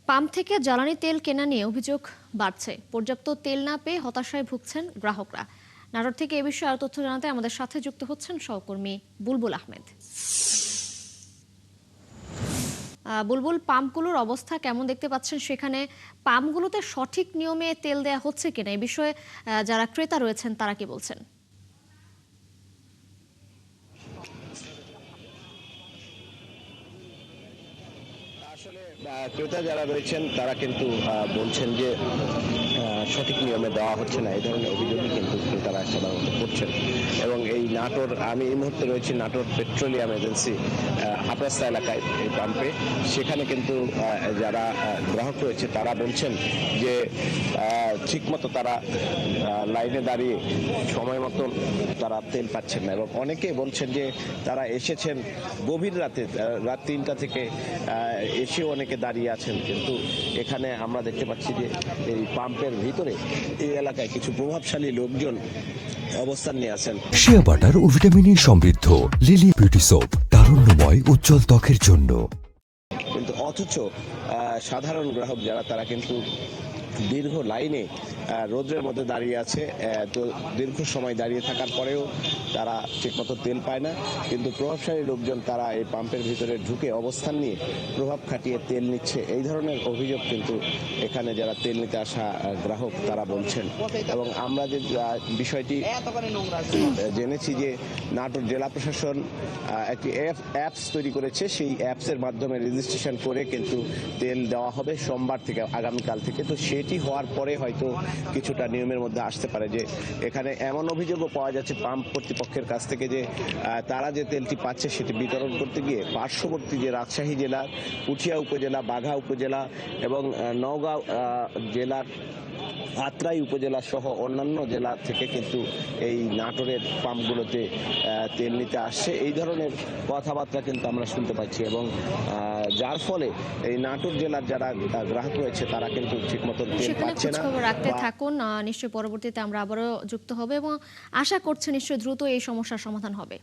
Pump থেকে জ্বালানি তেল কেনা নিয়ে অভিযোগ বাড়ছে। পর্যাপ্ত তেল না পেয়ে হতাশায় ভুগছেন গ্রাহকরা। নাটোর থেকে এ বিষয়ে আরো তথ্য জানাতে আমাদের সাথে যুক্ত হচ্ছেন সহকর্মী বুলবুল আহমেদ। বুলবুল, পাম্পগুলোর অবস্থা কেমন দেখতে পাচ্ছেন সেখানে? পাম্পগুলোতে সঠিক নিয়মে তেল দেয়া হচ্ছে কিনা এই বিষয়ে যারা ক্রেতা রয়েছেন তারা কি বলছেন? আসলে ক্রেতা যারা রয়েছেন তারা কিন্তু বলছেন যে সঠিক নিয়মে দেওয়া হচ্ছে না, এই ধরনের অভিযোগই কিন্তু ক্রেতারা সাধারণত করছেন। এবং এই নাটোর, আমি এই মুহূর্তে রয়েছি নাটোর পেট্রোলিয়াম এজেন্সি হাপরাস্তা এলাকায়, এই পাম্পে। সেখানে কিন্তু যারা গ্রাহক রয়েছে তারা বলছেন যে ঠিকমতো তারা লাইনে দাঁড়িয়ে সময় মতন তারা তেল পাচ্ছেন না, এবং অনেকে বলছেন যে তারা এসেছেন গভীর রাতে, রাত 3টা থেকে এসেও অনেকে দাঁড়িয়ে আছেন, কিন্তু এখানে আমরা দেখতে পাচ্ছি যে এই পাম্পের ভিতরে এই এলাকায় কিছু প্রভাবশালী লোকজন অবস্থান নিয়ে আছেন। শিয়া বাটার ও ভিটামিন সমৃদ্ধ লিলি বিউটি সোপ, তারুণ্যময় উজ্জ্বল ত্বকের জন্য। কিন্তু অথচ সাধারণ গ্রাহক যারা তারা কিন্তু দীর্ঘ লাইনে রোদ্রের মধ্যে দাঁড়িয়ে আছে। তো দীর্ঘ সময় দাঁড়িয়ে থাকার পরেও তারা ঠিকমতো তেল পায় না, কিন্তু প্রভাবশালী লোকজন তারা এই পাম্পের ভিতরে ঢুকে অবস্থান নিয়ে প্রভাব খাটিয়ে তেল নিচ্ছে, এই ধরনের অভিযোগ কিন্তু এখানে যারা তেল নিতে আসা গ্রাহক তারা বলছেন। এবং আমরা যে বিষয়টি জেনেছি যে নাটোর জেলা প্রশাসন একটি অ্যাপস তৈরি করেছে, সেই অ্যাপসের মাধ্যমে রেজিস্ট্রেশন করে কিন্তু তেল দেওয়া হবে সোমবার থেকে, আগামীকাল থেকে। তো সেটি হওয়ার পরে হয়তো কিছুটা নিয়মের মধ্যে আসতে পারে। যে এখানে এমন অভিযোগও পাওয়া যাচ্ছে পাম্প কর্তৃপক্ষের কাছ থেকে যে তারা যে তেলটি পাচ্ছে সেটি বিতরণ করতে গিয়ে পার্শ্ববর্তী যে রাজশাহী জেলার পুঠিয়া উপজেলা, বাঘা উপজেলা এবং নওগাঁ জেলার আত্রাই উপজেলা সহ অন্যান্য জেলা থেকে কিন্তু এই নাটোরের পাম্পগুলোতে তেল নিতে আসছে, এই ধরনের কথাবার্তা কিন্তু আমরা শুনতে পাচ্ছি। এবং যার ফলে এই নাটোর জেলার যারা গ্রাহক রয়েছে তারা কিন্তু ঠিকমতো তেল পাচ্ছে না। খবর রাখতে থাকুন, নিশ্চয়ই পরবর্তীতে আমরা আবারও যুক্ত হবে এবং আশা করছি নিশ্চয়ই দ্রুত এই সমস্যার সমাধান হবে।